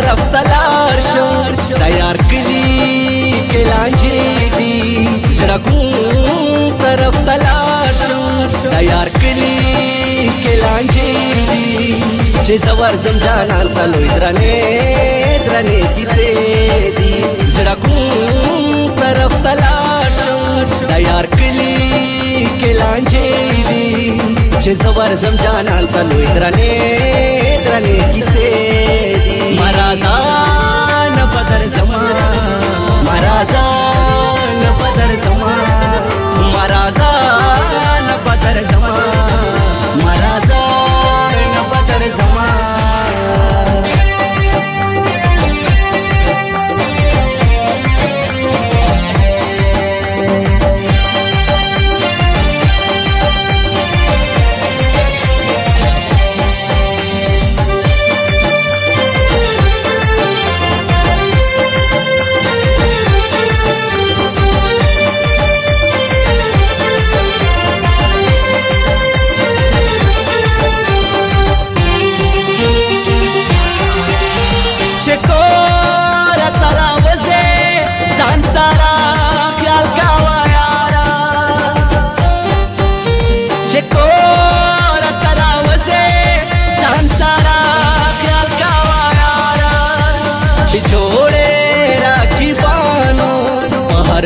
طرف تلار شم تیار کلی کلانجی دی زړه کوم طرف تلار شم تیار کلی کلانجی دی چې زور زم جانان ته لوی درنې کیسې دي زړه کوم طرف تلار شم تیار کلی کلانجی دی چې زور زم جانان ته لوی درنې کیسې دي مرازان بدر زمان مرازان بدر زمان مرازان بدر زمان مرازان بدر زمان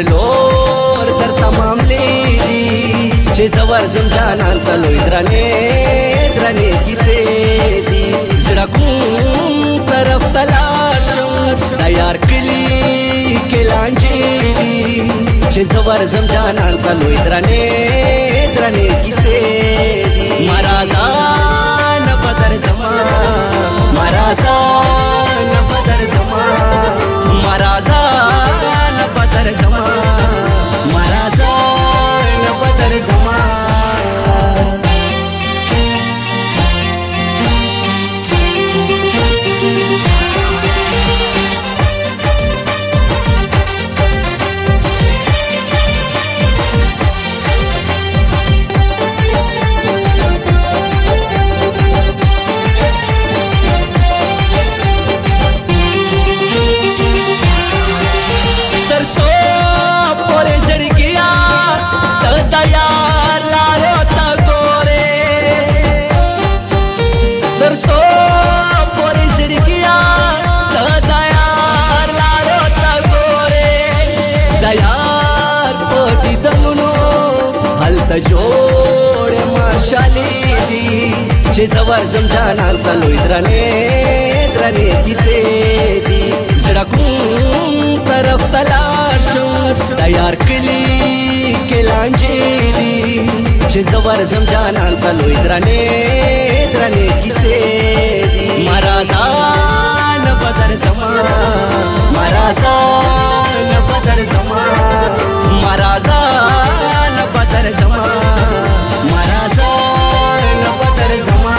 لور در تمام لیدی چې زور زم جانان ته لوی درنې کیسې دي زړه کوم طرف تلار شم تیار کلی کلانجی دي چې زور زم جانان ته لوی درنې کیسې دي مرازان بدر زمان مرازان بدر زمان مرازان بدر زمان مرازان بدر زمان جوړ ماشالي دي چې زور زم جانان ته لوی درنې کیسې دي زړه کوم طرف تلار شم تیار کلی کلانجی دي چې زور زم جانان ته لوی درنې کیسې دي مرازان بدر زمان مرازان بدر زمان مرازان بدر زمان مرازان بدر زمان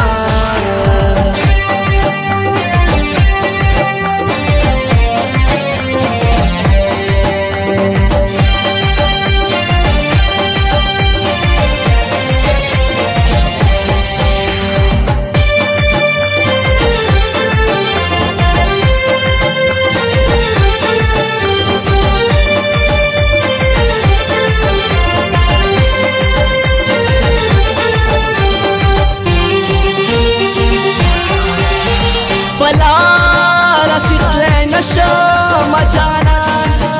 شما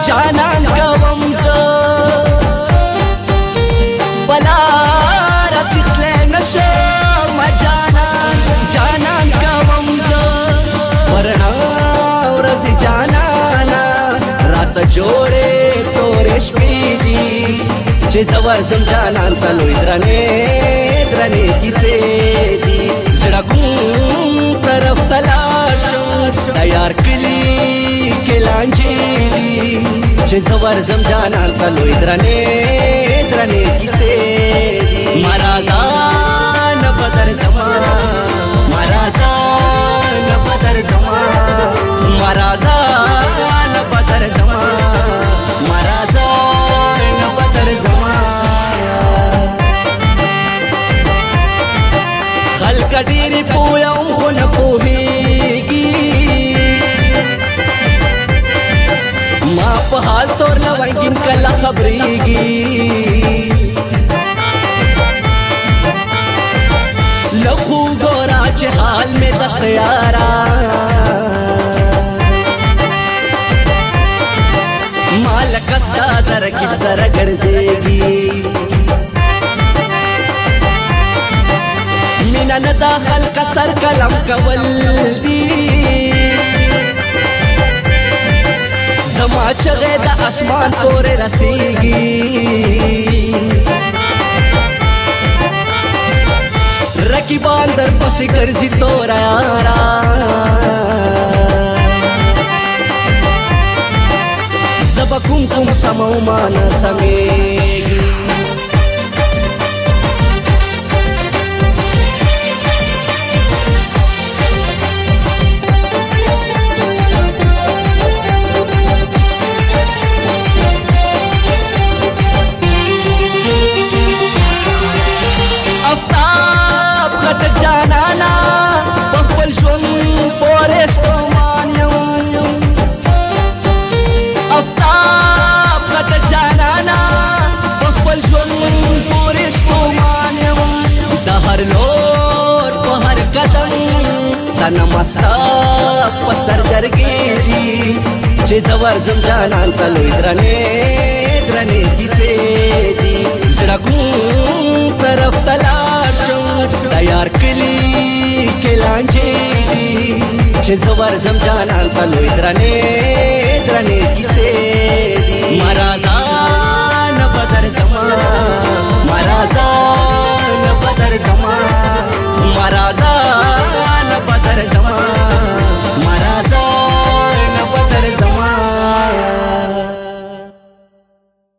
جانان کوم زه بلا رسیخله نشم جانان کوم زه ورنا ورځ جانانا رات جوړې تورې شپې دي چې زور زم جانان ته لوی درنې کیسې دي زړه کوم طرف تلار شم تیار کلی کلانجی دي چې زور زم جانان ته لوی درنې کیسې دي مرازان بدر زمان مرازان بدر زمان مرازان بدر زمان مرازان بدر زمان خلک ډېرې پوه یم خو نه پوهېږي رنگین کلا خبریږي لخو ګورا چې حال مې د سیارا مالک استا درکې سره ګرځېږي مینا نه داخل کا سر کلم کول دی زما چغې د اسمان پورې رسیږي رقیبان در پسې ګرځي تورا یارا زبا کوم سمو مان سمېږي جانانا بخبل ژوند پورې ستومان یم افتاب غټ جانانا بخبل ژوند پورې ستومان یم د هر لور په هر قدم صنم ستا په سر جرګې دي چې زه ورځم جانان ته لوی درنې درنې کیسې دي زړه کوم طرف ته لاړ شم تیار کلی کې لانجې دي چې زه ورځم جانان ته لوی درنې درنې کیسې دي ما راځه نه به درځمه ما راځه نه به درځمه